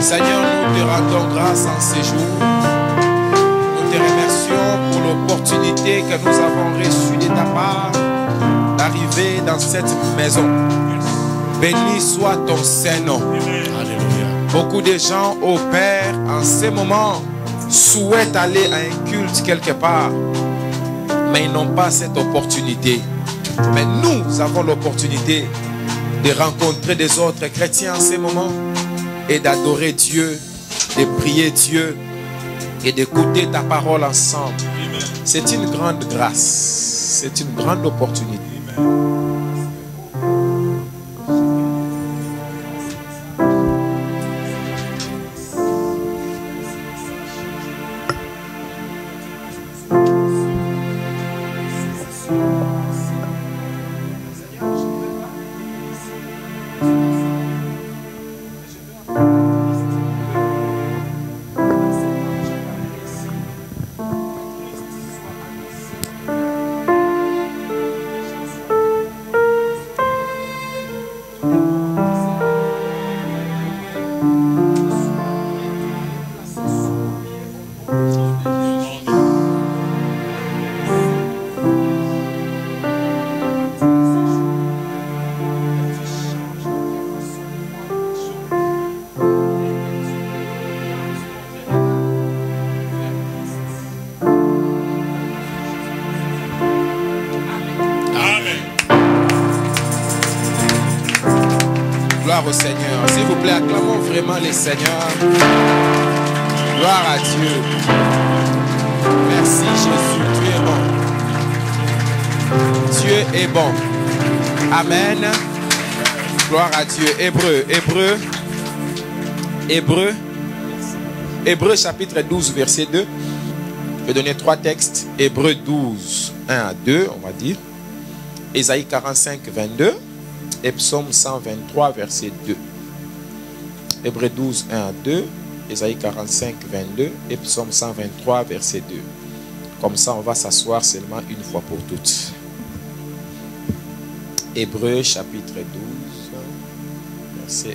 Seigneur, nous te rendons grâce en ces jours. Nous te remercions pour l'opportunité que nous avons reçue de ta part d'arriver dans cette maison. Béni soit ton Saint-Nom. Beaucoup de gens, ô Père, en ces moments, souhaitent aller à un culte quelque part, mais ils n'ont pas cette opportunité. Mais nous avons l'opportunité de rencontrer des autres chrétiens en ces moments et d'adorer Dieu, de prier Dieu et d'écouter ta parole ensemble. C'est une grande grâce, c'est une grande opportunité. Au Seigneur, s'il vous plaît, acclamons vraiment les seigneurs. Gloire à Dieu. Merci Jésus, tu es bon. Dieu est bon. Amen. Gloire à Dieu. Hébreux chapitre 12 verset 2. Je vais donner 3 textes. Hébreux 12, 1 à 2, on va dire. Ésaïe 45, 22. Et Psaume 123, verset 2. Hébreux 12, 1 à 2. Ésaïe 45, 22. Et Psaume 123, verset 2. Comme ça, on va s'asseoir seulement une fois pour toutes. Hébreux chapitre 12, verset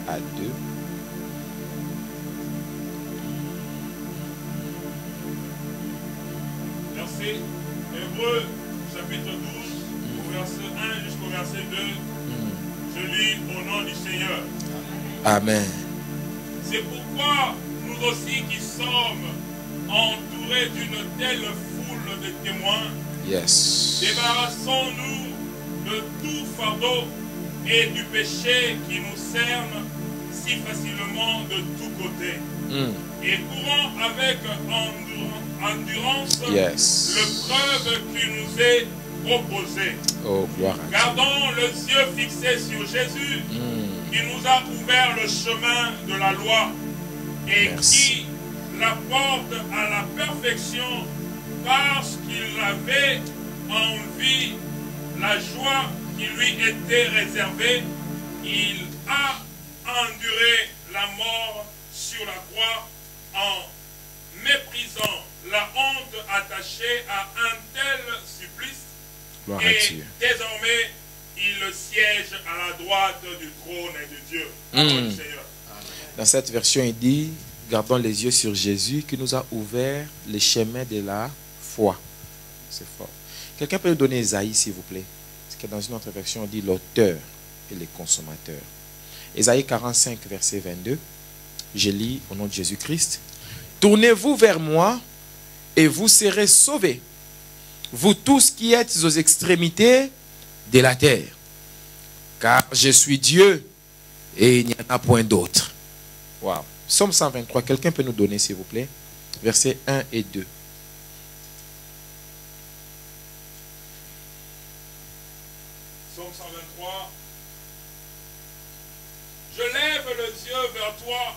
1 à 2. Verset Hébreux chapitre 12, au verset 1 jusqu'au verset 2. Je lis au nom du Seigneur. Amen. C'est pourquoi nous aussi qui sommes entourés d'une telle foule de témoins, débarrassons-nous de tout fardeau et du péché qui nous cerne si facilement de tous côtés. Et courons avec endurance l'épreuve qui nous est proposée. Oh, gloire à Dieu. Gardons les yeux fixés sur Jésus, qui nous a ouvert le chemin de la loi et qui la porte à la perfection parce qu'il avait en vie la joie qui lui était réservée. Il a enduré la mort sur la croix en méprisant la honte attachée à un tel supplice. Gloire et à Dieu. Désormais, il siège à la droite du trône de Dieu. Amen. Seigneur. Dans cette version, il dit, gardons les yeux sur Jésus qui nous a ouvert les chemins de la foi. C'est fort. Quelqu'un peut nous donner Ésaïe, s'il vous plaît? Parce que dans une autre version, on dit l'auteur et les consommateurs. Ésaïe 45, verset 22. Je lis au nom de Jésus-Christ. Tournez-vous vers moi et vous serez sauvés, vous tous qui êtes aux extrémités de la terre. Car je suis Dieu et il n'y en a point d'autre. Wow. Psaume 123, quelqu'un peut nous donner s'il vous plaît? Versets 1 et 2. Psaume 123. Je lève les yeux vers toi,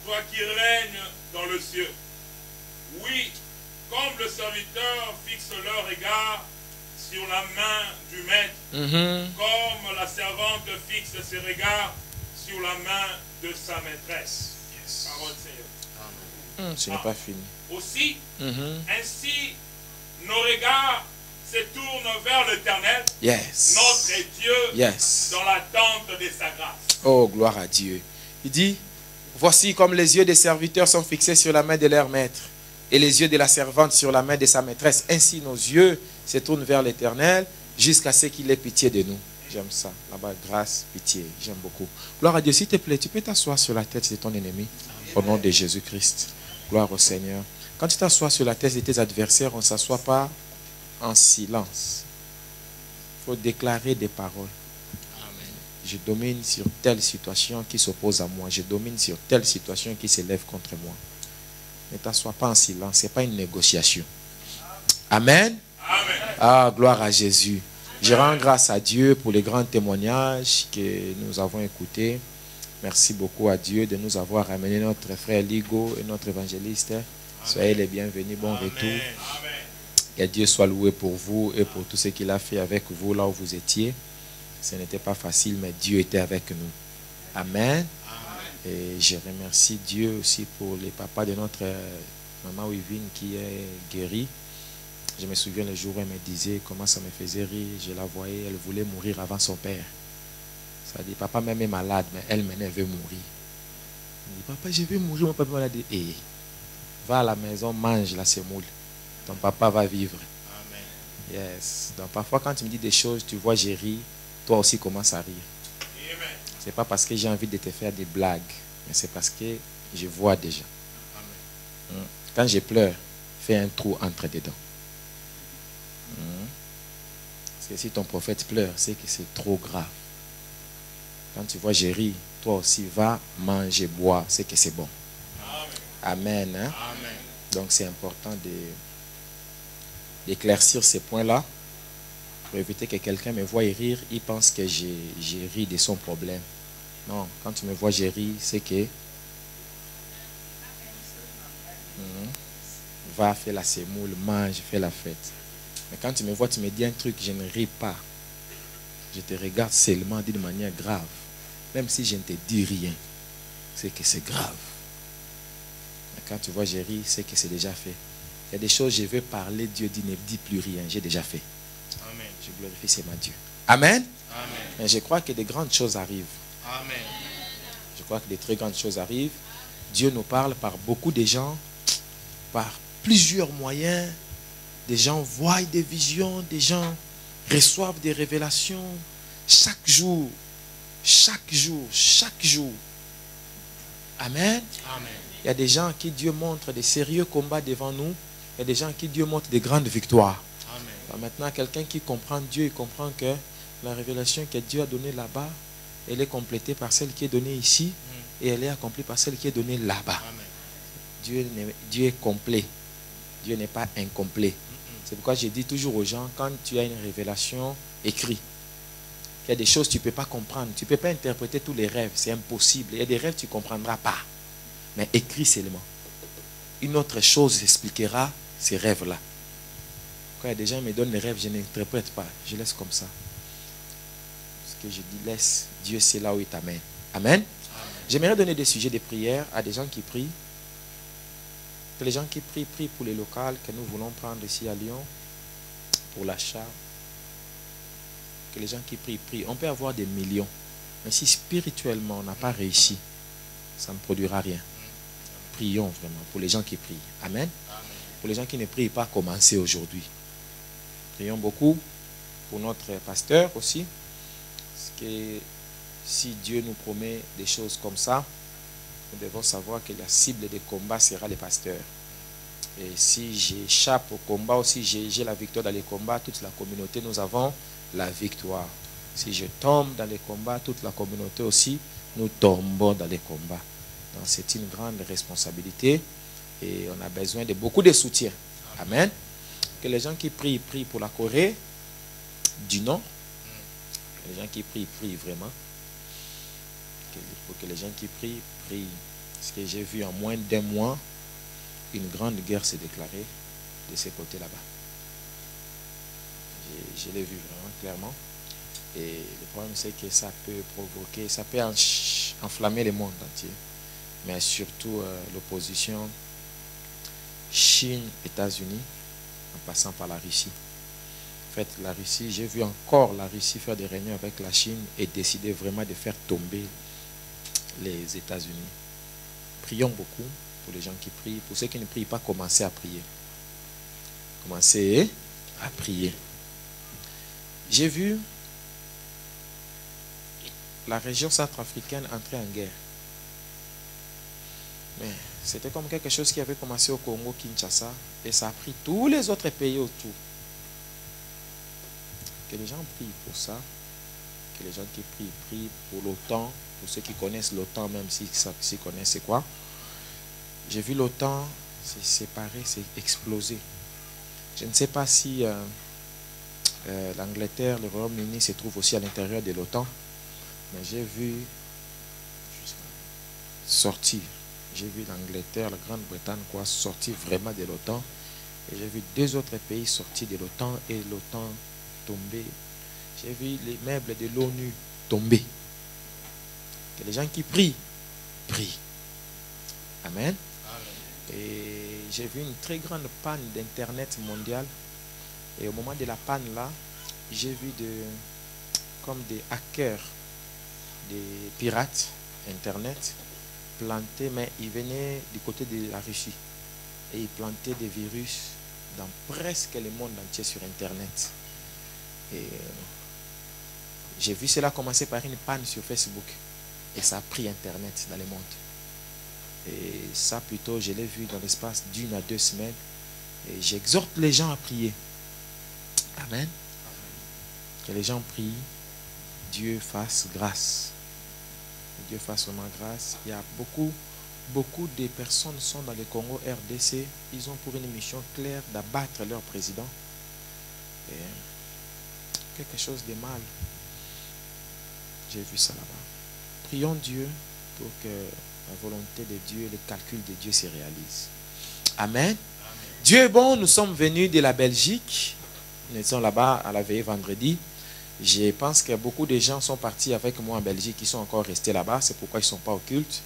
toi qui règnes dans le ciel. Oui, comme le serviteur fixe leur regard sur la main du maître, comme la servante fixe ses regards sur la main de sa maîtresse. Parole Seigneur. Ce n'est pas fini. Aussi, ainsi, nos regards se tournent vers l'Éternel, notre Dieu, dans l'attente de sa grâce. Oh, gloire à Dieu. Il dit, Voici comme les yeux des serviteurs sont fixés sur la main de leur maître et les yeux de la servante sur la main de sa maîtresse. Ainsi nos yeux se tournent vers l'Éternel jusqu'à ce qu'il ait pitié de nous. J'aime ça. Là-bas, grâce, pitié. J'aime beaucoup. Gloire à Dieu. S'il te plaît, tu peux t'asseoir sur la tête de ton ennemi au nom de Jésus-Christ. Gloire au Seigneur. Quand tu t'assois sur la tête de tes adversaires, on ne s'assoit pas en silence. Il faut déclarer des paroles. Je domine sur telle situation qui s'oppose à moi. Je domine sur telle situation qui s'élève contre moi. Ne t'assois pas en silence. Ce n'est pas une négociation. Amen. Amen. Ah, gloire à Jésus. Je rends grâce à Dieu pour les grands témoignages que nous avons écoutés. Merci beaucoup à Dieu de nous avoir amené notre frère Ligo et notre évangéliste. Soyez les bienvenus. Bon retour. Que Dieu soit loué pour vous et pour tout ce qu'il a fait avec vous là où vous étiez. Ce n'était pas facile, mais Dieu était avec nous. Amen. Et je remercie Dieu aussi pour les papas de notre maman Wivine qui est guérie. Je me souviens le jour où elle me disait comment ça me faisait rire. Je la voyais, elle voulait mourir avant son père. Ça dit, papa même est malade, mais elle maintenant veut mourir. Elle dit, papa, je veux mourir, mon papa m'a dit, hey, va à la maison, mange la semoule. Ton papa va vivre. Amen. Yes. Donc parfois quand tu me dis des choses, tu vois, j'ai ri. Toi aussi commence à rire. Ce n'est pas parce que j'ai envie de te faire des blagues, mais c'est parce que je vois déjà. Amen. Quand je pleure, fais un trou entre dedans. Parce que si ton prophète pleure, c'est que c'est trop grave. Quand tu vois je ris, toi aussi va manger, boire, c'est que c'est bon. Amen. Hein? Amen. Donc c'est important d'éclaircir ces points-là. Pour éviter que quelqu'un me voie rire, il pense que j'ai ri de son problème. Non, quand tu me vois j'ai ri, c'est que va faire la semoule, mange, fais la fête. Mais quand tu me vois, tu me dis un truc, je ne ris pas. Je te regarde seulement, dit de manière grave. Même si je ne te dis rien, c'est que c'est grave. Mais quand tu vois j'ai ri, c'est que c'est déjà fait. Il y a des choses, je veux parler, Dieu dit ne dis plus rien, j'ai déjà fait. Amen. Je glorifie, c'est ma Dieu. Amen. Amen. Et je crois que des grandes choses arrivent. Amen. Je crois que des très grandes choses arrivent. Dieu nous parle par beaucoup de gens, par plusieurs moyens. Des gens voient des visions, des gens reçoivent des révélations. Chaque jour, chaque jour, chaque jour. Amen. Amen. Il y a des gens à qui Dieu montre des sérieux combats devant nous. Il y a des gens à qui Dieu montre des grandes victoires. Alors maintenant, quelqu'un qui comprend Dieu, il comprend que la révélation que Dieu a donnée là-bas, elle est complétée par celle qui est donnée ici et elle est accomplie par celle qui est donnée là-bas. Dieu est complet. Dieu n'est pas incomplet. C'est pourquoi je dis toujours aux gens, quand tu as une révélation, écris. Il y a des choses que tu ne peux pas comprendre. Tu ne peux pas interpréter tous les rêves. C'est impossible. Il y a des rêves que tu ne comprendras pas. Mais écris seulement. Une autre chose expliquera ces rêves-là. Quand il y a des gens qui me donnent les rêves, je n'interprète pas. Je laisse comme ça. Parce que je dis, laisse. Dieu, c'est là où il t'amène. Amen. J'aimerais donner des sujets de prière à des gens qui prient. Que les gens qui prient, prient pour les locales que nous voulons prendre ici à Lyon, pour l'achat. Que les gens qui prient, prient. On peut avoir des millions. Mais si spirituellement on n'a pas réussi, ça ne produira rien. Prions vraiment pour les gens qui prient. Amen. Pour les gens qui ne prient pas, commencez aujourd'hui. Prions beaucoup pour notre pasteur aussi. Parce que si Dieu nous promet des choses comme ça, nous devons savoir que la cible des combats sera les pasteurs. Et si j'échappe au combat aussi, j'ai la victoire dans les combats, toute la communauté, nous avons la victoire. Si je tombe dans les combats, toute la communauté aussi, nous tombons dans les combats. Donc c'est une grande responsabilité et on a besoin de beaucoup de soutien. Amen. Que les gens qui prient, prient pour la Corée du Nord. Que les gens qui prient, prient vraiment. Pour que les gens qui prient, prient. Parce que j'ai vu en moins d'un mois, une grande guerre s'est déclarée de ces côtés là-bas. Je l'ai vu vraiment clairement. Et le problème, c'est que ça peut provoquer, ça peut enflammer le monde entier. Mais surtout l'opposition Chine, États-Unis, en passant par la Russie. En fait, la Russie, j'ai vu encore la Russie faire des réunions avec la Chine et décider vraiment de faire tomber les États-Unis. prions beaucoup pour les gens qui prient. Pour ceux qui ne prient pas, commencez à prier. Commencez à prier. J'ai vu la région centrafricaine entrer en guerre. Mais c'était comme quelque chose qui avait commencé au Congo, Kinshasa, et ça a pris tous les autres pays autour. Que les gens prient pour ça. Que les gens qui prient pour l'OTAN. Pour ceux qui connaissent l'OTAN, même s'ils connaissent c'est quoi. J'ai vu l'OTAN s'est séparé, s'est explosé. Je ne sais pas si l'Angleterre, le Royaume-Uni se trouve aussi à l'intérieur de l'OTAN. Mais j'ai vu sortir. J'ai vu l'Angleterre, la Grande-Bretagne sortir vraiment de l'OTAN. Et j'ai vu 2 autres pays sortir de l'OTAN et l'OTAN tomber. J'ai vu les meubles de l'ONU tomber. Que les gens qui prient, prient. Amen. Et j'ai vu une très grande panne d'Internet mondial. Et au moment de la panne là, j'ai vu comme des hackers, des pirates Internet plantés, mais ils venaient du côté de la Russie. Et ils plantaient des virus dans presque le monde entier sur Internet. Et j'ai vu cela commencer par une panne sur Facebook. Et ça a pris Internet dans le monde. Et ça plutôt, je l'ai vu dans l'espace d'1 à 2 semaines. Et j'exhorte les gens à prier. Amen. Que les gens prient. Dieu fasse grâce. Dieu fasse vraiment grâce. Il y a beaucoup de personnes sont dans le Congo RDC. Ils ont pour une mission claire d'abattre leur président. Et quelque chose de mal. J'ai vu ça là-bas. Prions Dieu pour que la volonté de Dieu, les calculs de Dieu se réalisent. Amen. Amen. Dieu est bon, nous sommes venus de la Belgique. Nous étions là-bas à la veillée vendredi. Je pense que beaucoup de gens sont partis avec moi en Belgique, qui sont encore restés là-bas. C'est pourquoi ils ne sont pas au culte.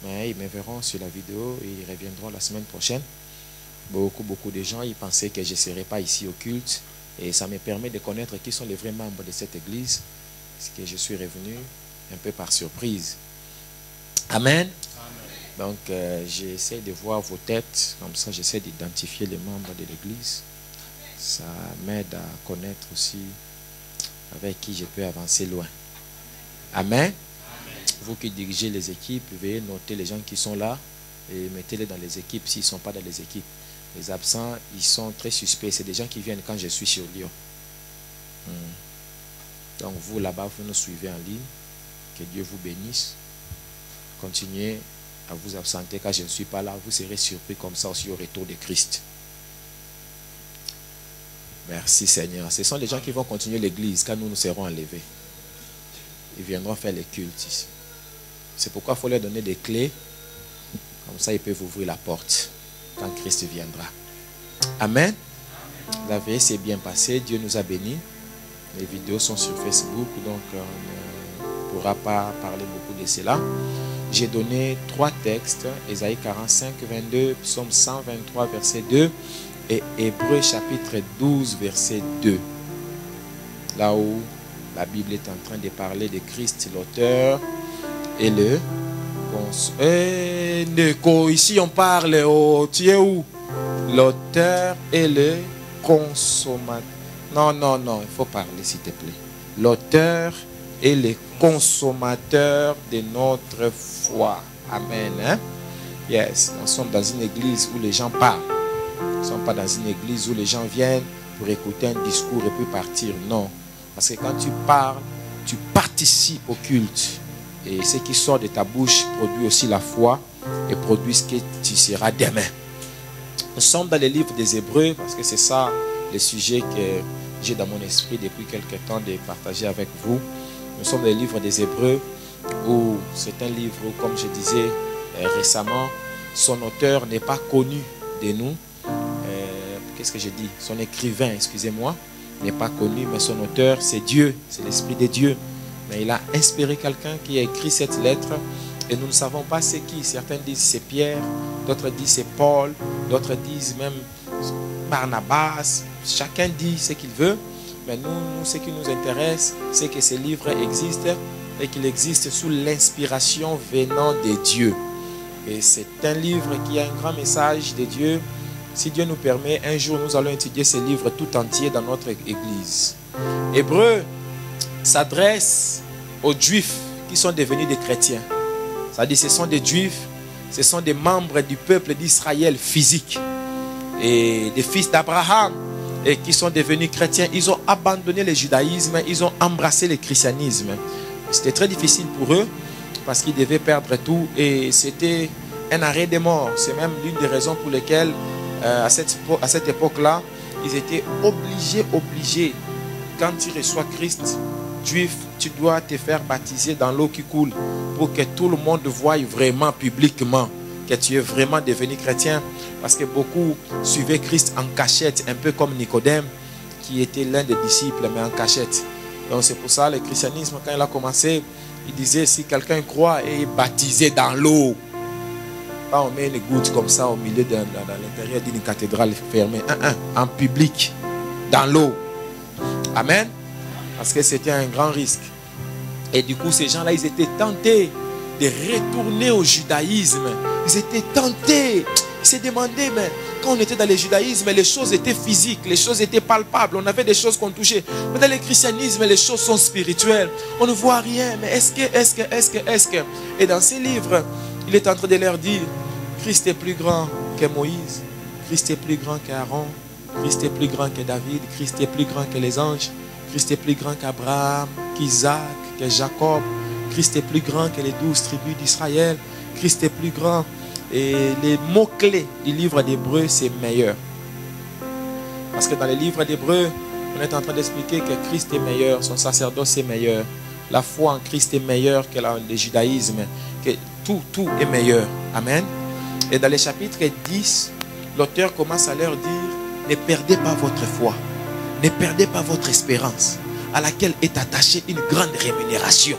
Mais ils me verront sur la vidéo et ils reviendront la semaine prochaine. Beaucoup de gens, ils pensaient que je ne serais pas ici au culte. Et ça me permet de connaître qui sont les vrais membres de cette église. Parce que je suis revenu un peu par surprise. Amen. Amen. Donc, j'essaie de voir vos têtes. Comme ça, j'essaie d'identifier les membres de l'église. Ça m'aide à connaître aussi avec qui je peux avancer loin. Amen. Amen. Vous qui dirigez les équipes, veuillez noter les gens qui sont là et mettez-les dans les équipes s'ils ne sont pas dans les équipes. Les absents, ils sont très suspects. C'est des gens qui viennent quand je suis sur Lyon. Donc vous là-bas, vous nous suivez en ligne. Que Dieu vous bénisse. Continuez à vous absenter quand je ne suis pas là. Vous serez surpris comme ça aussi au retour de Christ. Merci Seigneur. Ce sont les gens qui vont continuer l'église quand nous serons enlevés. Ils viendront faire les cultes ici. C'est pourquoi il faut leur donner des clés. Comme ça, ils peuvent ouvrir la porte quand Christ viendra. Amen. La veille s'est bien passée. Dieu nous a bénis. Les vidéos sont sur Facebook, donc on ne pourra pas parler beaucoup de cela. J'ai donné 3 textes. Ésaïe 45, 22, Psaume 123, verset 2. Et Hébreux chapitre 12, verset 2. Là où la Bible est en train de parler de Christ, l'auteur et le... Ici on parle, tu es où? L'auteur et le consommateur. Non, il faut parler s'il te plaît. L'auteur et le consommateur de notre foi. Amen. Hein? Yes, nous sommes dans une église où les gens parlent. Nous ne sommes pas dans une église où les gens viennent pour écouter un discours et puis partir. Non. Parce que quand tu parles, tu participes au culte. Et ce qui sort de ta bouche produit aussi la foi et produit ce que tu seras demain. Nous sommes dans le livre des Hébreux parce que c'est ça le sujet que j'ai dans mon esprit depuis quelques temps de partager avec vous. Nous sommes dans le livre des Hébreux où c'est un livre où, comme je disais récemment, son auteur n'est pas connu de nous. Qu'est-ce que je dis? Son écrivain, excusez-moi, n'est pas connu, mais son auteur, c'est Dieu, c'est l'Esprit de Dieu. Mais il a inspiré quelqu'un qui a écrit cette lettre et nous ne savons pas c'est qui. Certains disent c'est Pierre, d'autres disent c'est Paul, d'autres disent même Barnabas. Chacun dit ce qu'il veut, mais nous, ce qui nous intéresse, c'est que ces livres existent et qu'il existe sous l'inspiration venant de Dieu. Et c'est un livre qui a un grand message de Dieu. Si Dieu nous permet, un jour nous allons étudier ce livre tout entier dans notre église. Hébreu s'adresse aux Juifs qui sont devenus des chrétiens. C'est-à-dire ce sont des Juifs, ce sont des membres du peuple d'Israël physique et des fils d'Abraham et qui sont devenus chrétiens. Ils ont abandonné le judaïsme, ils ont embrassé le christianisme. C'était très difficile pour eux parce qu'ils devaient perdre tout et c'était un arrêt de mort. C'est même l'une des raisons pour lesquelles à cette époque-là, ils étaient obligés, quand tu reçois Christ, juif, tu dois te faire baptiser dans l'eau qui coule pour que tout le monde voie vraiment publiquement que tu es vraiment devenu chrétien. Parce que beaucoup suivaient Christ en cachette, un peu comme Nicodème, qui était l'un des disciples, mais en cachette. Donc c'est pour ça le christianisme, quand il a commencé, il disait si quelqu'un croit et est baptisé dans l'eau, pas on met une goutte comme ça au milieu dans l'intérieur d'une cathédrale fermée, en public, dans l'eau. Amen. Parce que c'était un grand risque. Et du coup, ces gens-là, ils étaient tentés de retourner au judaïsme. Ils étaient tentés. Ils se demandaient, mais quand on était dans le judaïsme, les choses étaient physiques, les choses étaient palpables, on avait des choses qu'on touchait. Mais dans le christianisme, les choses sont spirituelles. On ne voit rien, mais est-ce que... Et dans ces livres, il est en train de leur dire, Christ est plus grand que Moïse, Christ est plus grand qu'Aaron, Christ est plus grand que David, Christ est plus grand que les anges, Christ est plus grand qu'Abraham, qu'Isaac, que Jacob, Christ est plus grand que les 12 tribus d'Israël, Christ est plus grand. Et les mots-clés du livre d'Hébreu, c'est meilleur. Parce que dans le livre d'Hébreu, on est en train d'expliquer que Christ est meilleur, son sacerdoce est meilleur, la foi en Christ est meilleure que le judaïsme, que tout est meilleur. Amen. Et dans le chapitre 10, l'auteur commence à leur dire, ne perdez pas votre foi, ne perdez pas votre espérance, à laquelle est attachée une grande rémunération.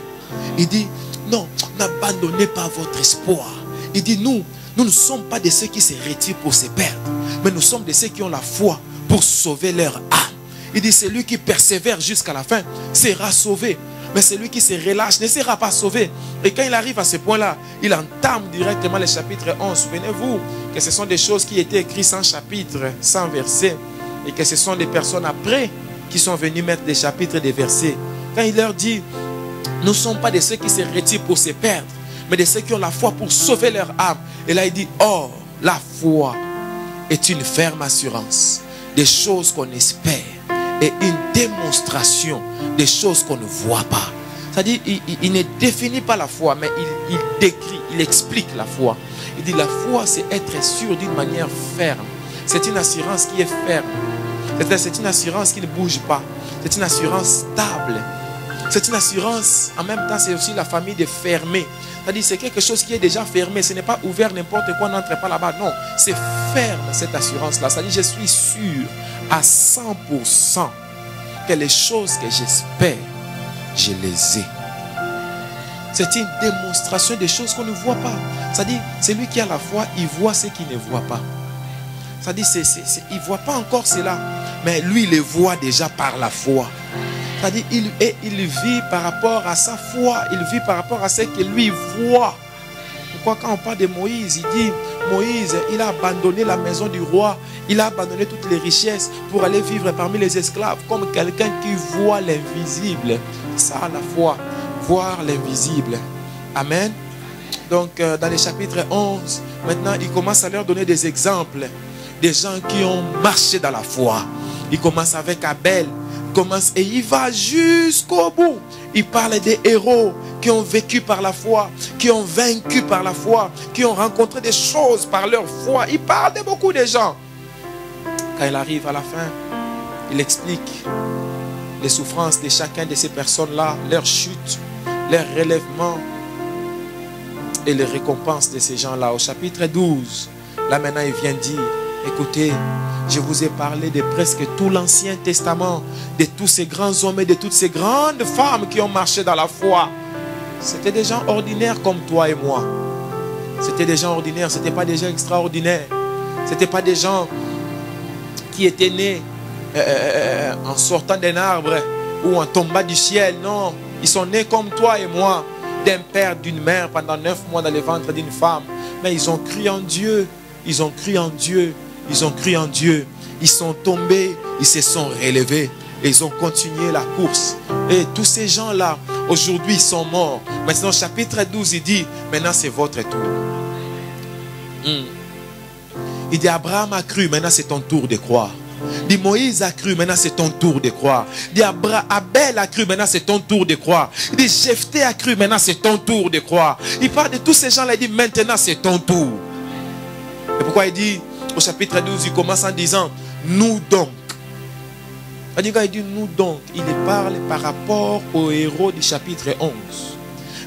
Il dit, non, n'abandonnez pas votre espoir. Il dit, nous ne sommes pas de ceux qui se retirent pour se perdre, mais nous sommes de ceux qui ont la foi pour sauver leur âme. Il dit, celui qui persévère jusqu'à la fin sera sauvé, mais celui qui se relâche ne sera pas sauvé. Et quand il arrive à ce point-là, il entame directement le chapitre 11. Souvenez-vous que ce sont des choses qui étaient écrites sans chapitre, sans verset, et que ce sont des personnes après qui sont venues mettre des chapitres et des versets. Quand il leur dit, nous ne sommes pas de ceux qui se retirent pour se perdre, mais de ceux qui ont la foi pour sauver leur âme. Et là il dit, or, la foi est une ferme assurance des choses qu'on espère et une démonstration des choses qu'on ne voit pas. C'est-à-dire, il ne définit pas la foi, mais il décrit, il explique la foi. Il dit, la foi, c'est être sûr d'une manière ferme. C'est une assurance qui est ferme. C'est une assurance qui ne bouge pas. C'est une assurance stable. C'est une assurance, en même temps, c'est aussi la famille de fermé. C'est-à-dire, c'est quelque chose qui est déjà fermé. Ce n'est pas ouvert n'importe quoi, on n'entre pas là-bas. Non, c'est ferme, cette assurance-là. C'est-à-dire, je suis sûr à 100% que les choses que j'espère, je les ai. C'est une démonstration des choses qu'on ne voit pas. C'est-à-dire, celui qui a la foi, il voit ce qu'il ne voit pas. C'est-à-dire, il ne voit pas encore cela, mais lui, il le voit déjà par la foi. C'est-à-dire, il vit par rapport à sa foi, il vit par rapport à ce que lui voit. Pourquoi quand on parle de Moïse, il dit, Moïse, il a abandonné la maison du roi, il a abandonné toutes les richesses pour aller vivre parmi les esclaves, comme quelqu'un qui voit l'invisible. Ça, la foi, voir l'invisible. Amen. Donc, dans le chapitre 11, maintenant, il commence à leur donner des exemples, des gens qui ont marché dans la foi. Il commence avec Abel, et il va jusqu'au bout. Il parle des héros qui ont vécu par la foi, qui ont vaincu par la foi, qui ont rencontré des choses par leur foi. Il parle de beaucoup de gens. Quand il arrive à la fin, il explique les souffrances de chacun de ces personnes-là, leur chute, leur relèvement et les récompenses de ces gens-là. Au chapitre 12, là maintenant il vient dire, écoutez, je vous ai parlé de presque tout l'Ancien Testament, de tous ces grands hommes et de toutes ces grandes femmes qui ont marché dans la foi. C'était des gens ordinaires comme toi et moi. C'était des gens ordinaires, ce n'étaient pas des gens extraordinaires. Ce n'étaient pas des gens qui étaient nés en sortant d'un arbre ou en tombant du ciel. Non, ils sont nés comme toi et moi, d'un père, d'une mère pendant 9 mois dans le ventre d'une femme. Mais ils ont cru en Dieu. Ils ont cru en Dieu. Ils ont cru en Dieu. Ils sont tombés. Ils se sont relevés. Et ils ont continué la course. Et tous ces gens-là, aujourd'hui, ils sont morts. Maintenant, chapitre 12, il dit, maintenant c'est votre tour. Il dit, Abraham a cru, maintenant c'est ton tour de croire. Il dit, Moïse a cru, maintenant c'est ton tour de croire. Il dit, Abel a cru, maintenant c'est ton tour de croire. Il dit, Jephthé a cru, maintenant c'est ton tour de croire. Il parle de tous ces gens-là, il dit, maintenant c'est ton tour. Et pourquoi il dit, au chapitre 12, il commence en disant, nous donc. Quand il dit nous donc, il parle par rapport aux héros du chapitre 11.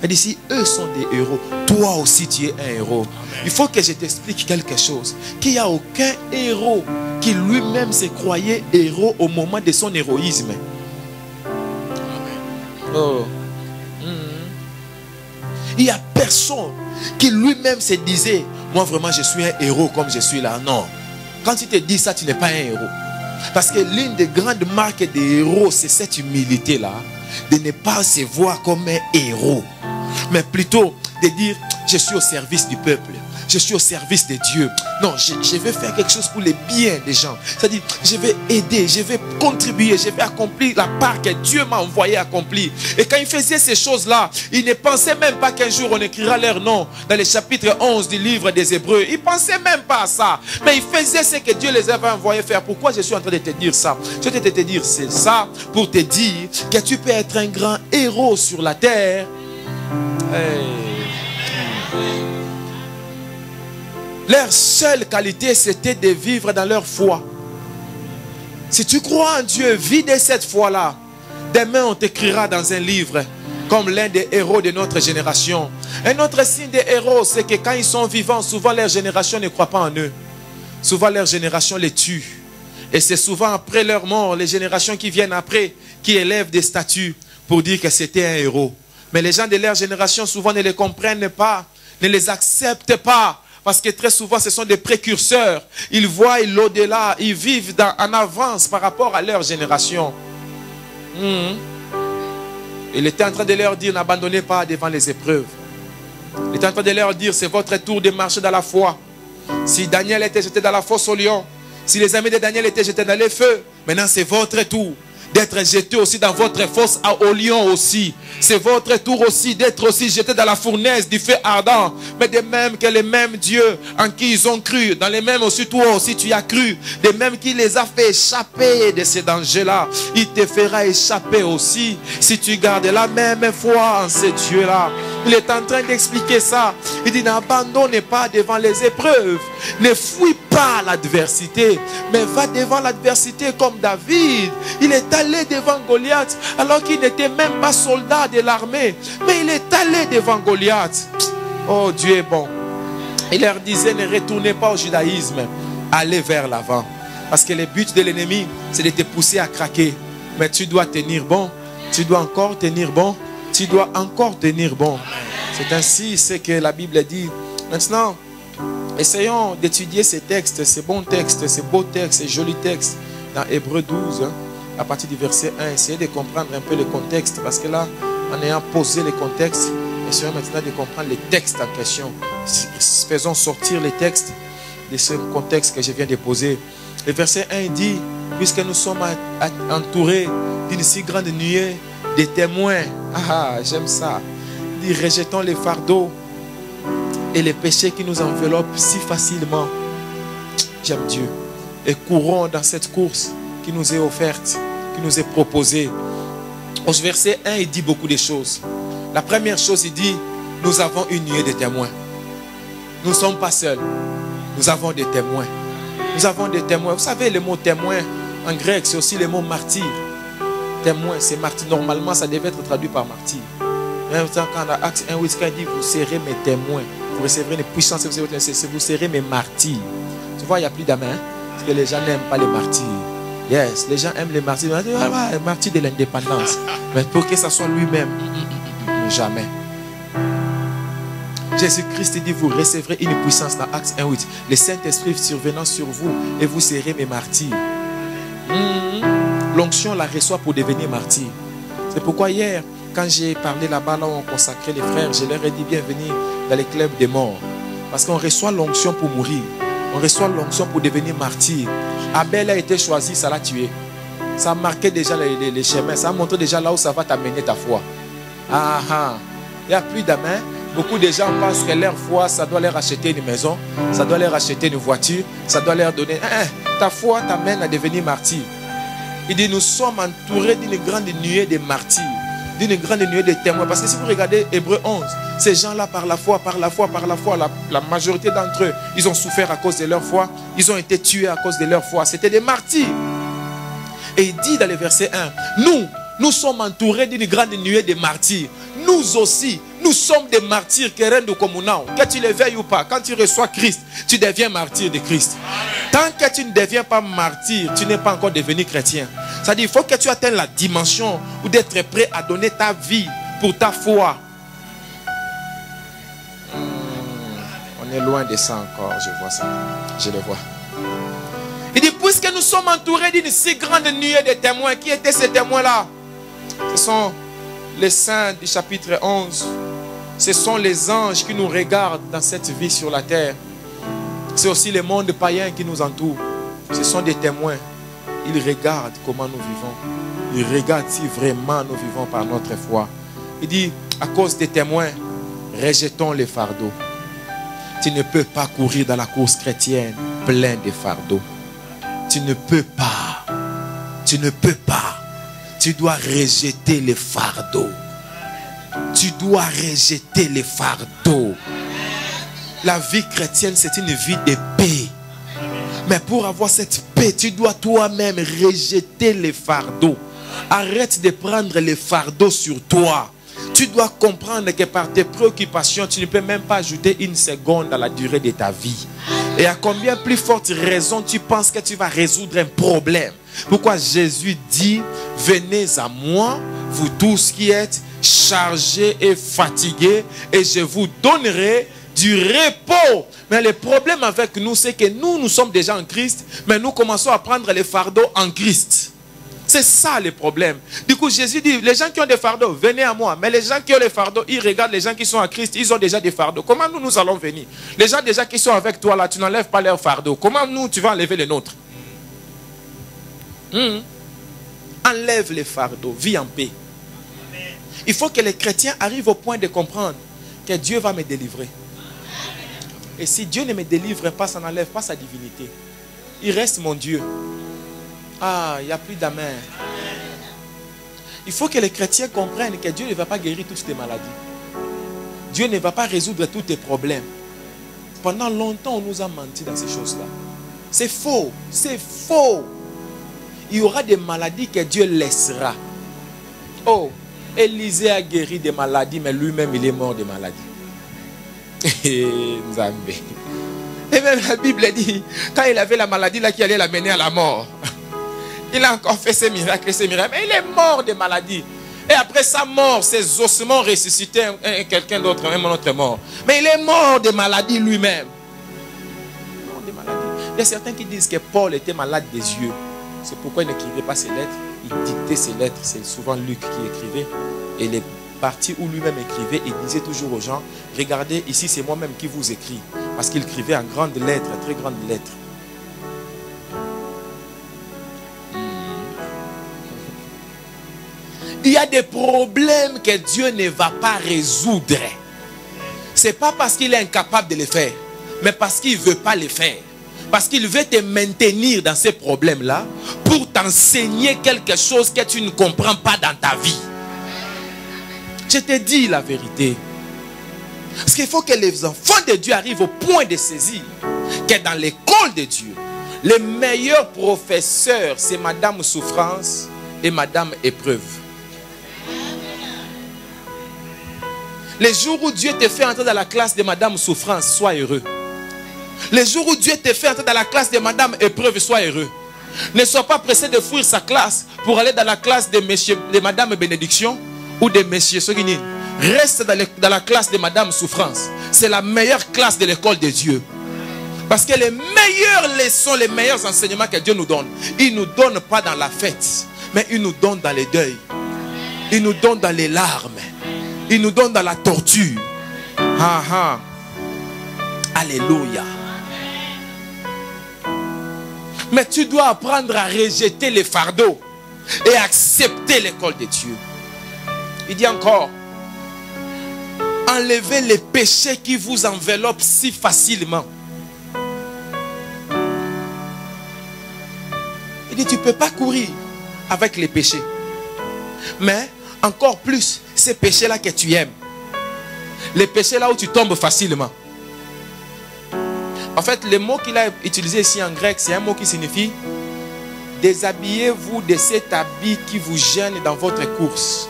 Il dit, si eux sont des héros, toi aussi tu es un héros. Amen. Il faut que je t'explique quelque chose. Qu'il n'y a aucun héros qui lui-même se croyait héros au moment de son héroïsme. Amen. Oh. Il n'y a personne qui lui-même se disait, moi vraiment je suis un héros comme je suis là. Non. Quand tu te dis ça, tu n'es pas un héros. Parce que l'une des grandes marques des héros, c'est cette humilité-là, de ne pas se voir comme un héros, mais plutôt de dire, je suis au service du peuple, je suis au service de Dieu. Non, je vais faire quelque chose pour le bien des gens. C'est-à-dire, je vais aider, je vais contribuer, je vais accomplir la part que Dieu m'a envoyé accomplir. Et quand il faisait ces choses-là, il ne pensait même pas qu'un jour on écrira leur nom dans le chapitre 11 du livre des Hébreux. Il ne pensait même pas à ça. Mais il faisait ce que Dieu les avait envoyés faire. Pourquoi je suis en train de te dire ça? Je vais te dire, c'est ça pour te dire que tu peux être un grand héros sur la terre. Leur seule qualité, c'était de vivre dans leur foi. Si tu crois en Dieu, vis de cette foi-là. Demain, on t'écrira dans un livre comme l'un des héros de notre génération. Un autre signe des héros, c'est que quand ils sont vivants, souvent leur génération ne croit pas en eux. Souvent leur génération les tue. Et c'est souvent après leur mort, les générations qui viennent après, qui élèvent des statues pour dire que c'était un héros. Mais les gens de leur génération souvent ne les comprennent pas, ne les acceptent pas. Parce que très souvent, ce sont des précurseurs. Ils voient l'au-delà. Ils vivent en avance par rapport à leur génération. Il était en train de leur dire, n'abandonnez pas devant les épreuves. Il était en train de leur dire, c'est votre tour de marcher dans la foi. Si Daniel était jeté dans la fosse au lion, si les amis de Daniel étaient jetés dans les feux, maintenant c'est votre tour d'être jeté aussi dans votre fosse au lion aussi. C'est votre tour aussi d'être aussi jeté dans la fournaise du feu ardent. Mais de même que les mêmes dieux en qui ils ont cru, dans les mêmes aussi toi aussi tu as cru, de même qu'il les a fait échapper de ces dangers-là, il te fera échapper aussi si tu gardes la même foi en ces dieux-là. Il est en train d'expliquer ça. Il dit, n'abandonne pas devant les épreuves. Ne fuis pas l'adversité, mais va devant l'adversité comme David. Il est allé devant Goliath alors qu'il n'était même pas soldat de l'armée. Mais il est allé devant Goliath. Oh, Dieu est bon. Il leur disait, ne retournez pas au judaïsme. Allez vers l'avant. Parce que le but de l'ennemi, c'est de te pousser à craquer. Mais tu dois tenir bon. Tu dois encore tenir bon. Tu dois encore tenir bon. C'est ainsi ce que la Bible dit. Maintenant, essayons d'étudier ces textes, ces bons textes, ces beaux textes, ces jolis textes dans Hébreux 12, à partir du verset 1. Essayez de comprendre un peu le contexte, parce que là, en ayant posé le contexte, essayons maintenant de comprendre les textes en question. Faisons sortir les textes de ce contexte que je viens de poser. Le verset 1 dit, puisque nous sommes entourés d'une si grande nuée de témoins. Ah, j'aime ça. Il dit, rejetons les fardeaux et les péchés qui nous enveloppent si facilement. J'aime Dieu. Et courons dans cette course qui nous est offerte, qui nous est proposée. Au verset 1, il dit beaucoup de choses. La première chose, il dit, nous avons une nuée de témoins. Nous ne sommes pas seuls. Nous avons des témoins. Nous avons des témoins. Vous savez, le mot témoin, en grec, c'est aussi le mot martyr. Témoin, c'est martyr. Normalement, ça devait être traduit par martyr. Même temps, quand dans Actes 1, quand il dit, vous serez mes témoins. Vous recevrez une puissance, vous serez mes martyrs. Tu vois, il n'y a plus d'amen. Parce que les gens n'aiment pas les martyrs. Yes, les gens aiment les martyrs. Les martyrs de l'indépendance. Mais pour que ça soit lui-même, jamais. Jésus-Christ dit, vous recevrez une puissance dans Actes 1:8. Le Saint-Esprit survenant sur vous et vous serez mes martyrs. L'onction la reçoit pour devenir martyr. C'est pourquoi hier, quand j'ai parlé là-bas, là où on consacrait les frères, je leur ai dit bienvenue dans les clubs des morts. Parce qu'on reçoit l'onction pour mourir. On reçoit l'onction pour devenir martyr. Abel a été choisi, ça l'a tué. Ça a marqué déjà les chemins. Ça a montré déjà là où ça va t'amener ta foi. Ah ah. Il n'y a plus d'amen. Beaucoup de gens pensent que leur foi, ça doit leur acheter une maison. Ça doit leur acheter une voiture. Ça doit leur donner... ta foi t'amène à devenir martyr. Il dit, nous sommes entourés d'une grande nuée de martyrs. D'une grande nuée de témoins. Parce que si vous regardez Hébreux 11, ces gens-là, par la foi, la majorité d'entre eux, ils ont souffert à cause de leur foi. Ils ont été tués à cause de leur foi. C'était des martyrs. Et il dit dans le verset 1, nous sommes entourés d'une grande nuée de martyrs. Nous aussi, nous sommes des martyrs qui rendent comme nous. Que tu le veuilles ou pas, quand tu reçois Christ, tu deviens martyr de Christ. Tant que tu ne deviens pas martyr, tu n'es pas encore devenu chrétien. C'est-à-dire, il faut que tu atteignes la dimension où d'être prêt à donner ta vie pour ta foi. On est loin de ça encore, je vois ça. Je le vois. Il dit, puisque nous sommes entourés d'une si grande nuée de témoins, qui étaient ces témoins-là? Ce sont les saints du chapitre 11. Ce sont les anges qui nous regardent dans cette vie sur la terre. C'est aussi le monde païen qui nous entoure. Ce sont des témoins. Ils regardent comment nous vivons. Ils regardent si vraiment nous vivons par notre foi. Il dit, à cause des témoins, rejetons les fardeaux. Tu ne peux pas courir dans la course chrétienne plein de fardeaux. Tu ne peux pas. Tu ne peux pas. Tu dois rejeter les fardeaux. Tu dois rejeter les fardeaux. La vie chrétienne, c'est une vie de paix. Mais pour avoir cette paix, tu dois toi-même rejeter les fardeaux. Arrête de prendre les fardeaux sur toi. Tu dois comprendre que par tes préoccupations, tu ne peux même pas ajouter une seconde à la durée de ta vie. Et à combien plus forte raison tu penses que tu vas résoudre un problème? Pourquoi Jésus dit, venez à moi, vous tous qui êtes chargés et fatigués, et je vous donnerai du repos. Mais le problème avec nous, c'est que nous sommes déjà en Christ, mais nous commençons à prendre les fardeaux en Christ. C'est ça le problème. Du coup, Jésus dit, les gens qui ont des fardeaux, venez à moi. Mais les gens qui ont les fardeaux, ils regardent les gens qui sont en Christ, ils ont déjà des fardeaux. Comment nous allons venir? Les gens déjà qui sont avec toi là, tu n'enlèves pas leurs fardeaux. Comment tu vas enlever les nôtres? Enlève les fardeaux, vis en paix. Il faut que les chrétiens arrivent au point de comprendre que Dieu va me délivrer. Et si Dieu ne me délivre pas, ça n'enlève pas sa divinité. Il reste mon Dieu. Ah, il n'y a plus d'amen. Il faut que les chrétiens comprennent que Dieu ne va pas guérir toutes tes maladies. Dieu ne va pas résoudre tous tes problèmes. Pendant longtemps, on nous a menti dans ces choses-là. C'est faux. C'est faux. Il y aura des maladies que Dieu laissera. Oh, Élisée a guéri des maladies, mais lui-même, il est mort des maladies. Et même la Bible dit, quand il avait la maladie là qui allait l'amener à la mort, il a encore fait ses miracles, mais il est mort des maladies. Et après sa mort, ses ossements ressuscitaient quelqu'un d'autre, même un autre mort. Mais il est mort des maladies lui-même. Il y a certains qui disent que Paul était malade des yeux. C'est pourquoi il n'écrivait pas ses lettres. Il dictait ses lettres. C'est souvent Luc qui écrivait. Et les parties où lui-même écrivait, il disait toujours aux gens, regardez, ici c'est moi-même qui vous écris. Parce qu'il écrivait en grandes lettres, très grandes lettres. Il y a des problèmes que Dieu ne va pas résoudre. Ce n'est pas parce qu'il est incapable de les faire, mais parce qu'il ne veut pas les faire. Parce qu'il veut te maintenir dans ces problèmes-là pour t'enseigner quelque chose que tu ne comprends pas dans ta vie. Je te dis la vérité. Parce qu'il faut que les enfants de Dieu arrivent au point de saisir que dans l'école de Dieu, les meilleurs professeurs, c'est Madame Souffrance et Madame Épreuve. Les jours où Dieu te fait entrer dans la classe de Madame Souffrance, sois heureux. Les jours où Dieu te fait entrer dans la classe de Madame Épreuve, sois heureux. Ne sois pas pressé de fuir sa classe pour aller dans la classe de Madame Bénédiction ou de Monsieur Soguinine. Reste dans la classe de Madame Souffrance. C'est la meilleure classe de l'école de Dieu. Parce que les meilleures leçons, les meilleurs enseignements que Dieu nous donne, il ne nous donne pas dans la fête, mais il nous donne dans les deuils. Il nous donne dans les larmes. Il nous donne dans la torture. Alléluia. Mais tu dois apprendre à rejeter les fardeaux et accepter l'école de Dieu. Il dit encore, enlevez les péchés qui vous enveloppent si facilement. Il dit, tu ne peux pas courir avec les péchés. Mais encore plus, ces péchés-là que tu aimes. Les péchés là où tu tombes facilement. En fait, le mot qu'il a utilisé ici en grec, c'est un mot qui signifie déshabillez-vous de cet habit qui vous gêne dans votre course.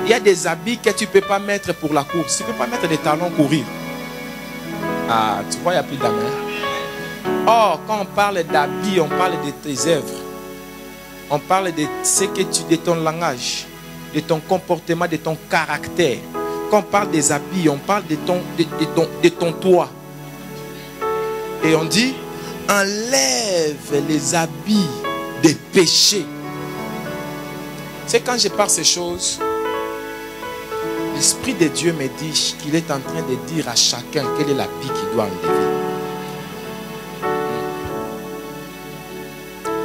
Il y a des habits que tu ne peux pas mettre pour la course. Tu ne peux pas mettre des talons courir. Ah, tu vois, il n'y a plus de main. Or, quand on parle d'habits, on parle de tes œuvres. On parle de ce que tu, de ton langage, de ton comportement, de ton caractère. Quand on parle des habits, on parle de ton toi. Et on dit, enlève les habits des péchés. C'est quand je parle ces choses, l'Esprit de Dieu me dit qu'il est en train de dire à chacun quel est l'habit qu'il doit enlever.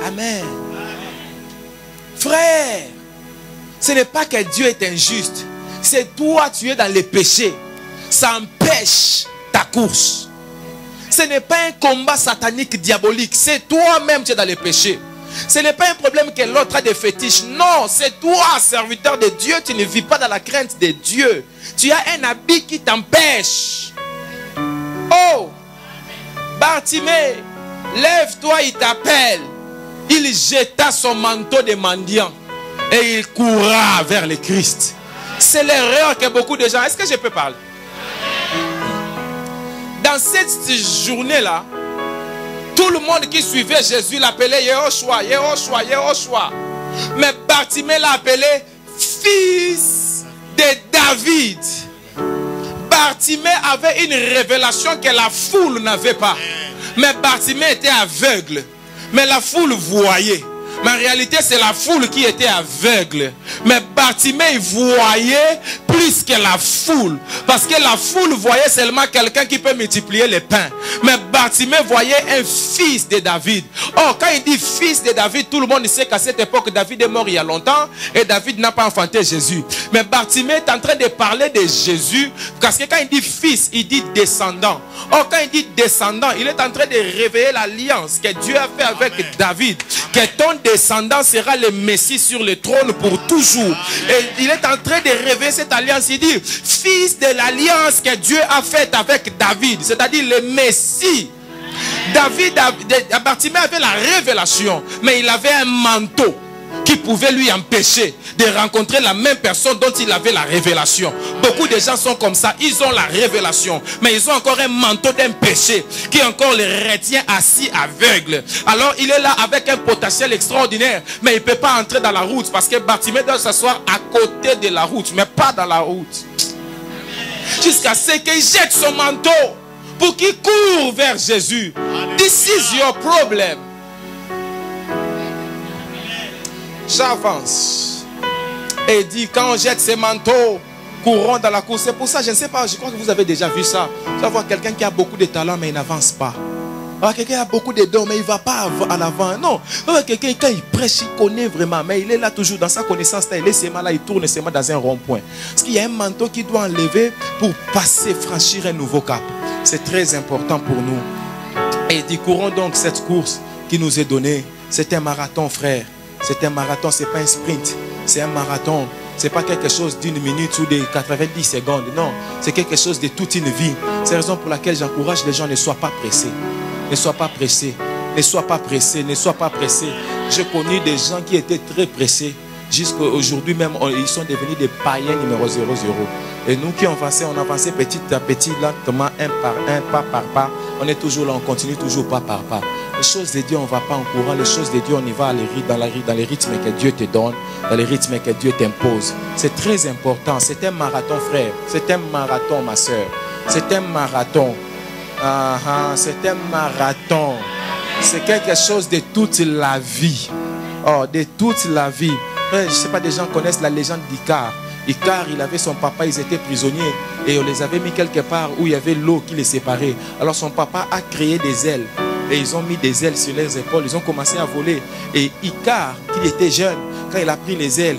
Amen. Frère, ce n'est pas que Dieu est injuste. C'est toi, tu es dans les péchés. Ça empêche ta course. Ce n'est pas un combat satanique, diabolique. C'est toi-même qui es dans les péchés. Ce n'est pas un problème que l'autre a des fétiches. Non, c'est toi, serviteur de Dieu. Tu ne vis pas dans la crainte de Dieu. Tu as un habit qui t'empêche. Oh, Bartimée, lève-toi, il t'appelle. Il jeta son manteau de mendiant et il courra vers le Christ. C'est l'erreur que beaucoup de gens... Est-ce que je peux parler? Dans cette journée-là, tout le monde qui suivait Jésus l'appelait Yehoshua, Yehoshua, Yehoshua. Mais Bartimée l'a appelé fils de David. Bartimée avait une révélation que la foule n'avait pas. Mais Bartimée était aveugle. Mais la foule voyait. Mais en réalité, c'est la foule qui était aveugle. Mais Bartimée voyait plus que la foule. Parce que la foule voyait seulement quelqu'un qui peut multiplier les pains. Mais Bartimée voyait un fils de David. Or, quand il dit fils de David, tout le monde sait qu'à cette époque, David est mort il y a longtemps. Et David n'a pas enfanté Jésus. Mais Bartimée est en train de parler de Jésus. Parce que quand il dit fils, il dit descendant. Or, quand il dit descendant, il est en train de réveiller l'alliance que Dieu a fait avec David. Que ton descendant sera le Messie sur le trône pour toujours. Et il est en train de réveiller cette alliance. Il dit fils de l'alliance que Dieu a faite avec David, c'est-à-dire le Messie. Bartimée avait la révélation, mais il avait un manteau qui pouvait lui empêcher de rencontrer la même personne dont il avait la révélation. Beaucoup de gens sont comme ça, ils ont la révélation, mais ils ont encore un manteau d'un péché qui encore les retient assis aveugles. Alors il est là avec un potentiel extraordinaire, mais il ne peut pas entrer dans la route parce que Bartimée doit s'asseoir à côté de la route, mais pas dans la route. Jusqu'à ce qu'il jette son manteau pour qu'il court vers Jésus. This is your problem. J'avance. Et il dit, quand on jette ses manteaux, courons dans la course. C'est pour ça, je ne sais pas, je crois que vous avez déjà vu ça. Tu vas voir quelqu'un qui a beaucoup de talent, mais il n'avance pas. Quelqu'un qui a beaucoup de dons, mais il ne va pas à l'avant. Non. Quelqu'un, quand il prêche, il connaît vraiment, mais il est là toujours dans sa connaissance. Il est seulement là, il tourne seulement dans un rond-point. Parce qu'il y a un manteau qui doit enlever pour passer, franchir un nouveau cap. C'est très important pour nous. Et il dit, courons donc cette course qui nous est donnée. C'est un marathon, frère. C'est un marathon, ce n'est pas un sprint. C'est un marathon. Ce n'est pas quelque chose d'une minute ou de 90 secondes. Non, c'est quelque chose de toute une vie. C'est la raison pour laquelle j'encourage les gens, ne soient pas pressés. Ne sois pas pressé. Ne sois pas pressé. Ne sois pas pressé. J'ai connu des gens qui étaient très pressés. Jusqu'à aujourd'hui même, ils sont devenus des païens numéro 00. Et nous qui avançons, on avançait petit à petit, lentement, un par un, pas par pas. On est toujours là, on continue toujours pas par pas. Les choses de Dieu, on ne va pas en courant. Les choses de Dieu, on y va dans les rythmes que Dieu te donne, dans les rythmes que Dieu t'impose. C'est très important. C'est un marathon, frère. C'est un marathon, ma soeur. C'est un marathon. C'est un marathon. C'est quelque chose de toute la vie. Oh, de toute la vie. Je ne sais pas, des gens connaissent la légende d'Icare. Icare, il avait son papa, ils étaient prisonniers. Et on les avait mis quelque part où il y avait l'eau qui les séparait. Alors son papa a créé des ailes. Et ils ont mis des ailes sur leurs épaules. Ils ont commencé à voler. Et Icare, qui était jeune, quand il a pris les ailes,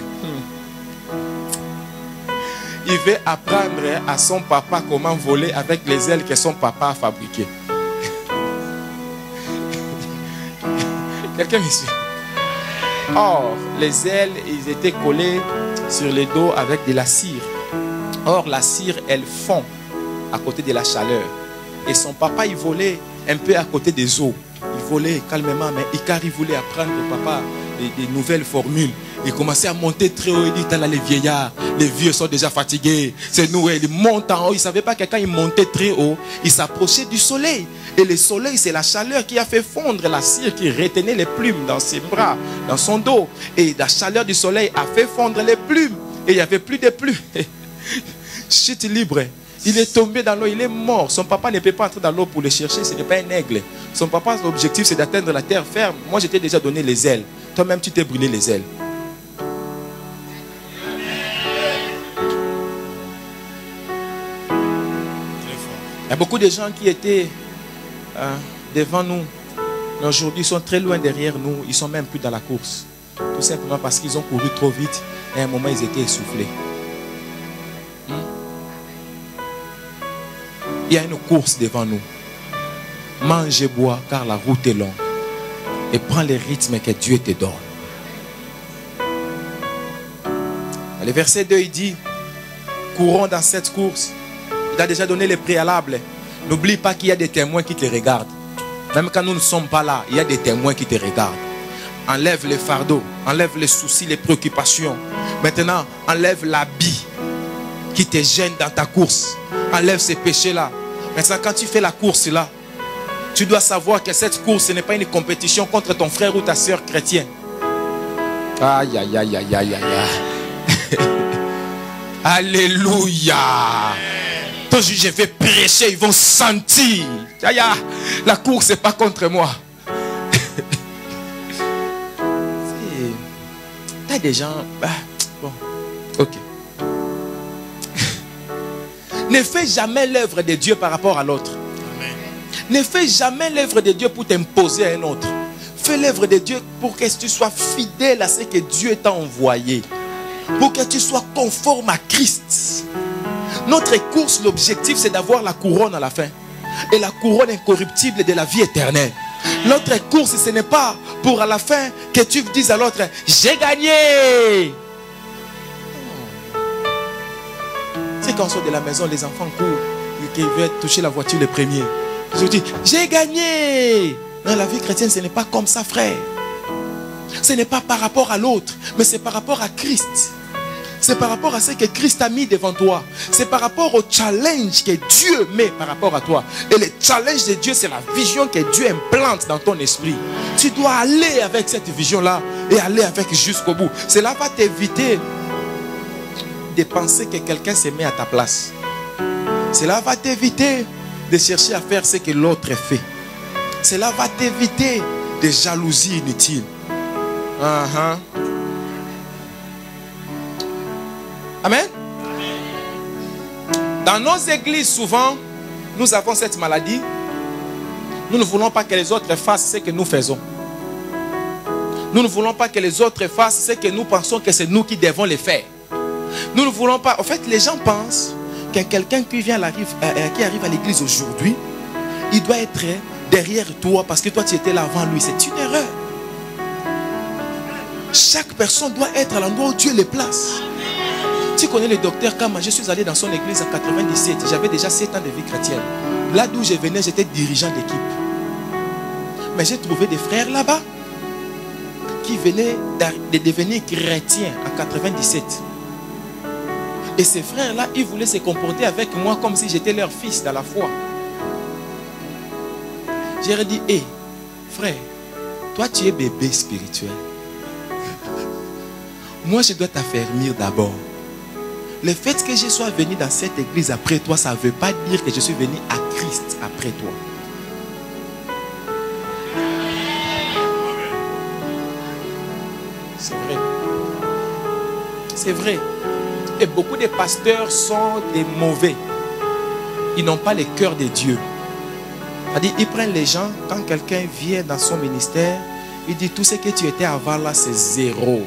il veut apprendre à son papa comment voler avec les ailes que son papa a fabriquées. Quelqu'un me suit? Or, les ailes, ils étaient collées sur le dos avec de la cire. Or, la cire, elle fond à côté de la chaleur. Et son papa, il volait un peu à côté des eaux. Il volait calmement, mais Icare, il voulait apprendre au papa des nouvelles formules. Il commençait à monter très haut. Il dit, là, les vieillards, les vieux sont déjà fatigués. C'est nous, il monte en haut. Il ne savait pas que quand il montait très haut, il s'approchait du soleil. Et le soleil, c'est la chaleur qui a fait fondre la cire qui retenait les plumes dans ses bras, dans son dos. Et la chaleur du soleil a fait fondre les plumes. Et il n'y avait plus de plumes. Chute libre. Il est tombé dans l'eau, il est mort. Son papa ne peut pas entrer dans l'eau pour le chercher, ce n'est pas un aigle. Son papa, l'objectif, c'est d'atteindre la terre ferme. Moi, je t'ai déjà donné les ailes. Toi-même, tu t'es brûlé les ailes. Il y a beaucoup de gens qui étaient devant nous, mais aujourd'hui, ils sont très loin derrière nous. Ils ne sont même plus dans la course. Tout simplement parce qu'ils ont couru trop vite. Et à un moment, ils étaient essoufflés. Il y a une course devant nous. Mange et bois, car la route est longue. Et prends les rythmes que Dieu te donne. Le verset 2, il dit, courons dans cette course. Il a déjà donné les préalables. N'oublie pas qu'il y a des témoins qui te regardent. Même quand nous ne sommes pas là, il y a des témoins qui te regardent. Enlève les fardeaux, enlève les soucis, les préoccupations. Maintenant, enlève l'habit qui te gêne dans ta course. Enlève ces péchés-là. Maintenant, quand tu fais la course-là, tu dois savoir que cette course, ce n'est pas une compétition contre ton frère ou ta soeur chrétien. Aïe, aïe, aïe, aïe, aïe, aïe. Alléluia. Toujours je vais prêcher, ils vont sentir. Aïe, aïe. La course, ce n'est pas contre moi. Tu as des gens... bon, ok. Ne fais jamais l'œuvre de Dieu par rapport à l'autre. Ne fais jamais l'œuvre de Dieu pour t'imposer à un autre. Fais l'œuvre de Dieu pour que tu sois fidèle à ce que Dieu t'a envoyé. Pour que tu sois conforme à Christ. Notre course, l'objectif, c'est d'avoir la couronne à la fin. Et la couronne incorruptible de la vie éternelle. Notre course, ce n'est pas pour à la fin que tu dises à l'autre, j'ai gagné. C'est quand on sort de la maison, les enfants courent et qu'ils veulent toucher la voiture le premier. Ils disent, j'ai gagné. Dans la vie chrétienne, ce n'est pas comme ça, frère. Ce n'est pas par rapport à l'autre, mais c'est par rapport à Christ. C'est par rapport à ce que Christ a mis devant toi. C'est par rapport au challenge que Dieu met par rapport à toi. Et le challenge de Dieu, c'est la vision que Dieu implante dans ton esprit. Tu dois aller avec cette vision-là et aller avec jusqu'au bout. Cela va t'éviter de penser que quelqu'un se met à ta place. Cela va t'éviter de chercher à faire ce que l'autre fait. Cela va t'éviter de jalousie inutile. Amen. Dans nos églises, souvent, nous avons cette maladie. Nous ne voulons pas que les autres fassent ce que nous faisons. Nous ne voulons pas que les autres fassent ce que nous pensons que c'est nous qui devons les faire. Nous ne voulons pas... En fait, les gens pensent que quelqu'un qui arrive à l'église aujourd'hui, il doit être derrière toi parce que toi tu étais là avant lui. C'est une erreur. Chaque personne doit être à l'endroit où Dieu les place. Tu connais le docteur Kama, je suis allé dans son église en 97. J'avais déjà 7 ans de vie chrétienne. Là d'où je venais, j'étais dirigeant d'équipe. Mais j'ai trouvé des frères là-bas qui venaient de devenir chrétiens en 97. Et ces frères-là, ils voulaient se comporter avec moi comme si j'étais leur fils dans la foi. J'ai dit, hé, frère, toi tu es bébé spirituel. Moi je dois t'affermir d'abord. Le fait que je sois venu dans cette église après toi, ça ne veut pas dire que je suis venu à Christ après toi. C'est vrai. C'est vrai. Et beaucoup de pasteurs sont des mauvais. Ils n'ont pas le cœur de Dieu. C'est-à-dire, ils prennent les gens, quand quelqu'un vient dans son ministère, il dit tout ce que tu étais avant là, c'est zéro.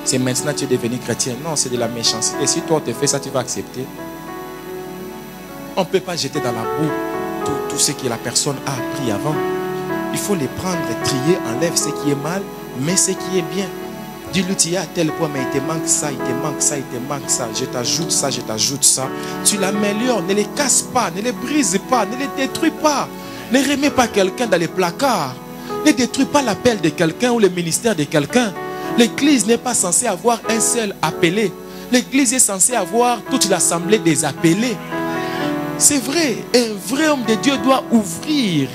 C'est maintenant que tu es devenu chrétien. Non, c'est de la méchanceté. Et si toi tu fais ça, tu vas accepter. On ne peut pas jeter dans la boue tout ce que la personne a appris avant. Il faut les prendre, les trier, enlève ce qui est mal, mais ce qui est bien. Dis-lui, tu es à tel point, mais il te manque ça, il te manque ça, il te manque ça. Je t'ajoute ça, je t'ajoute ça. Tu l'améliores, ne les casse pas, ne les brise pas, ne les détruis pas. Ne remets pas quelqu'un dans les placards. Ne détruis pas l'appel de quelqu'un ou le ministère de quelqu'un. L'église n'est pas censée avoir un seul appelé. L'église est censée avoir toute l'assemblée des appelés. C'est vrai, un vrai homme de Dieu doit ouvrir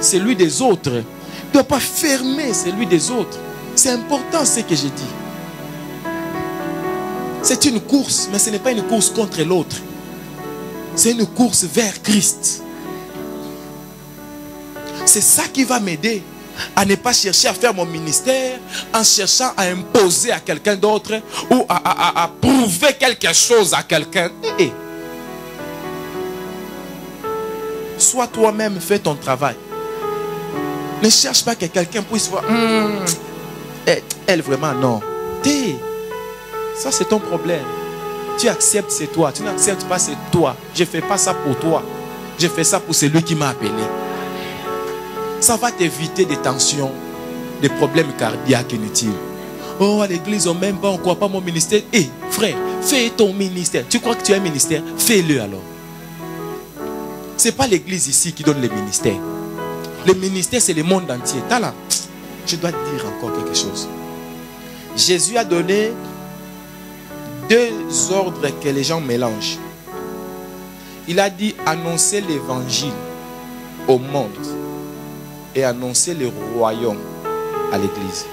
celui des autres. Il ne doit pas fermer celui des autres. C'est important ce que j'ai dit. C'est une course, mais ce n'est pas une course contre l'autre. C'est une course vers Christ. C'est ça qui va m'aider à ne pas chercher à faire mon ministère en cherchant à imposer à quelqu'un d'autre ou à prouver quelque chose à quelqu'un. Sois toi-même, fais ton travail. Ne cherche pas que quelqu'un puisse voir. Elle vraiment, non. Ça c'est ton problème. Tu acceptes, c'est toi. Tu n'acceptes pas, c'est toi. Je ne fais pas ça pour toi. Je fais ça pour celui qui m'a appelé. Ça va t'éviter des tensions, des problèmes cardiaques inutiles. Oh, à l'église, on m'aime pas, on ne croit pas mon ministère. Frère, fais ton ministère. Tu crois que tu as un ministère? Fais-le alors. Ce n'est pas l'église ici qui donne le ministère. Le ministère, c'est le monde entier. T'as là. Je dois te dire encore quelque chose. Jésus a donné 2 ordres que les gens mélangent. Il a dit annoncer l'évangile au monde et annoncer le royaume à l'église.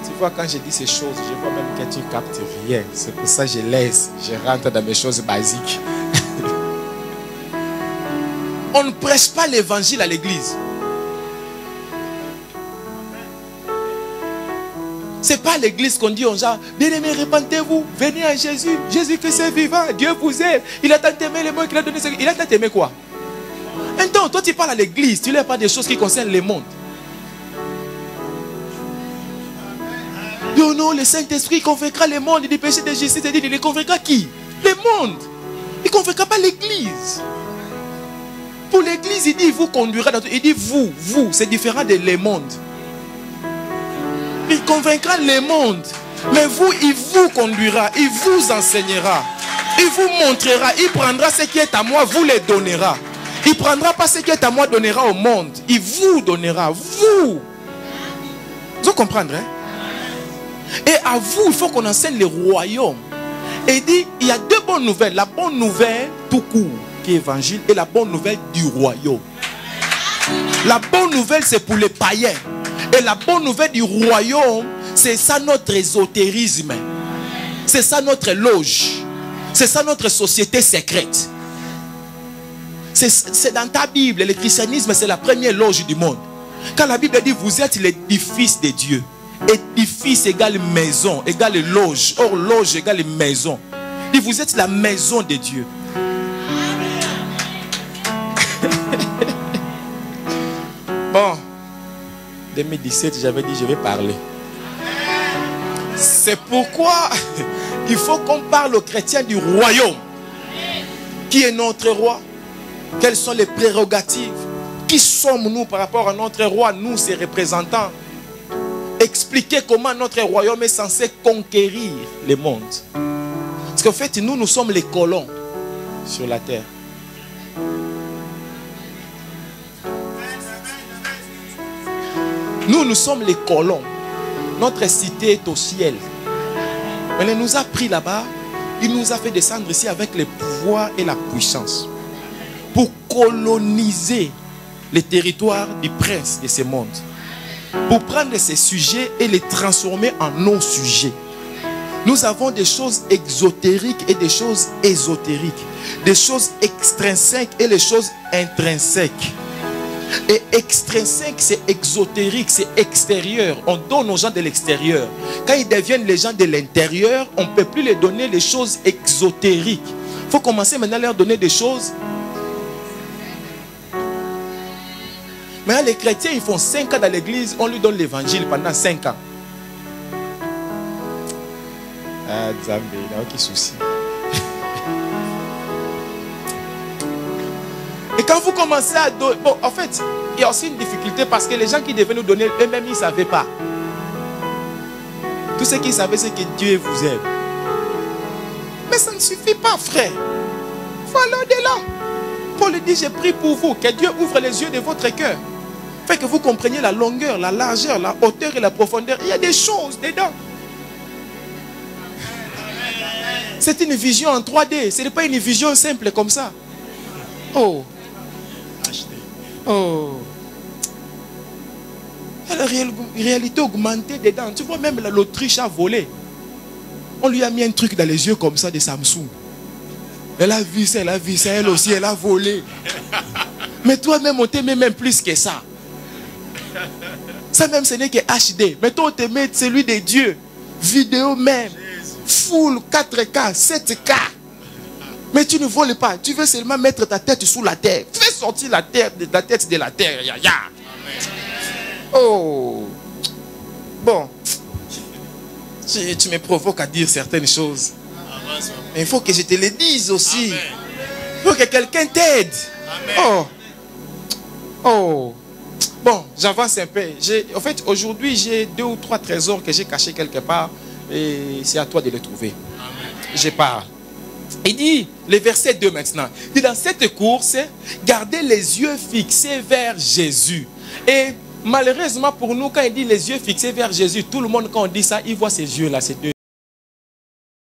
Tu vois, quand je dis ces choses, je vois même que tu ne captes rien. C'est pour ça que je laisse, je rentre dans mes choses basiques. On ne prêche pas l'évangile à l'église. Ce n'est pas à l'église qu'on dit aux gens, bien-aimés, repentez-vous, venez à Jésus. Jésus-Christ est vivant, Dieu vous aime. Il a tant aimé les mots qu'il a donné. Il a tant aimé quoi? Maintenant, toi tu parles à l'église, tu ne leur parles pas des choses qui concernent le monde. Non, non, le Saint-Esprit convaincra le monde du péché, de justice, et il convaincra qui? Le monde. Il ne convaincra pas l'église. Pour l'église, il dit, il vous conduira dans tout. Il dit, vous, c'est différent de le monde. Il convaincra le monde. Mais vous, il vous conduira, il vous enseignera, il vous montrera, il prendra ce qui est à moi, vous le donnera. Il ne prendra pas ce qui est à moi, donnera au monde. Il vous donnera, vous. Vous comprenez, hein? Et à vous, il faut qu'on enseigne le royaume. Et il dit, il y a 2 bonnes nouvelles. La bonne nouvelle, tout court, qui est évangile, et la bonne nouvelle du royaume. La bonne nouvelle, c'est pour les païens. Et la bonne nouvelle du royaume, c'est ça notre ésotérisme. C'est ça notre loge. C'est ça notre société secrète. C'est dans ta Bible. Le christianisme, c'est la première loge du monde. Quand la Bible dit, vous êtes l'édifice de Dieu. Édifice égale maison, égale loge. Or, loge égale maison. Et vous êtes la maison de Dieu. Bon, 2017, j'avais dit, je vais parler. C'est pourquoi il faut qu'on parle aux chrétiens du royaume. Qui est notre roi? Quelles sont les prérogatives? Qui sommes-nous par rapport à notre roi, nous, ses représentants? Expliquer comment notre royaume est censé conquérir le monde. Parce qu'en fait, nous sommes les colons sur la terre. Nous sommes les colons. Notre cité est au ciel. Mais il nous a pris là-bas. Il nous a fait descendre ici avec le pouvoir et la puissance. Pour coloniser les territoires du prince de ce monde. Pour prendre ces sujets et les transformer en nos sujets. Nous avons des choses exotériques et des choses ésotériques. Des choses extrinsèques et les choses intrinsèques. Et extrinsèque, c'est exotérique, c'est extérieur. On donne aux gens de l'extérieur. Quand ils deviennent les gens de l'intérieur, on ne peut plus les donner les choses exotériques. Il faut commencer maintenant à leur donner des choses. Maintenant, les chrétiens, ils font 5 ans dans l'église, on lui donne l'évangile pendant 5 ans. Ah, Zambé, il n'a aucun souci. Et quand vous commencez à donner... Bon, en fait, il y a aussi une difficulté parce que les gens qui devaient nous donner, eux-mêmes, ils ne savaient pas. Tout ce qu'ils savaient, c'est que Dieu vous aime. Mais ça ne suffit pas, frère. Il faut aller au-delà. Paul dit, j'ai prié pour vous, que Dieu ouvre les yeux de votre cœur. Fait que vous compreniez la longueur, la largeur, la hauteur et la profondeur. Il y a des choses dedans. C'est une vision en 3D. Ce n'est pas une vision simple comme ça. Oh. Oh. Il y a la réalité augmentée dedans. Tu vois, même l'Autriche a volé. On lui a mis un truc dans les yeux comme ça de Samsung. Elle a vu ça, elle aussi, elle a volé. Mais toi-même, on t'aimait même plus que ça. Ça même, ce n'est que HD. Mais toi, on t'aimait celui de Dieu. Vidéo même. Full 4K, 7K. Mais tu ne voles pas. Tu veux seulement mettre ta tête sous la terre. Fais sortir la tête de la terre. Ya, ya. Oh. Bon. Tu me provoques à dire certaines choses. Mais il faut que je te le dise aussi. Il faut que quelqu'un t'aide. Oh. Oh. Bon, j'avance un peu. En fait, aujourd'hui, j'ai 2 ou 3 trésors que j'ai cachés quelque part. Et c'est à toi de les trouver. Je pars. Il dit, le verset 2 maintenant. Il dit, dans cette course, gardez les yeux fixés vers Jésus. Et malheureusement pour nous, quand il dit les yeux fixés vers Jésus, tout le monde, quand on dit ça, il voit ces yeux-là, ces deux.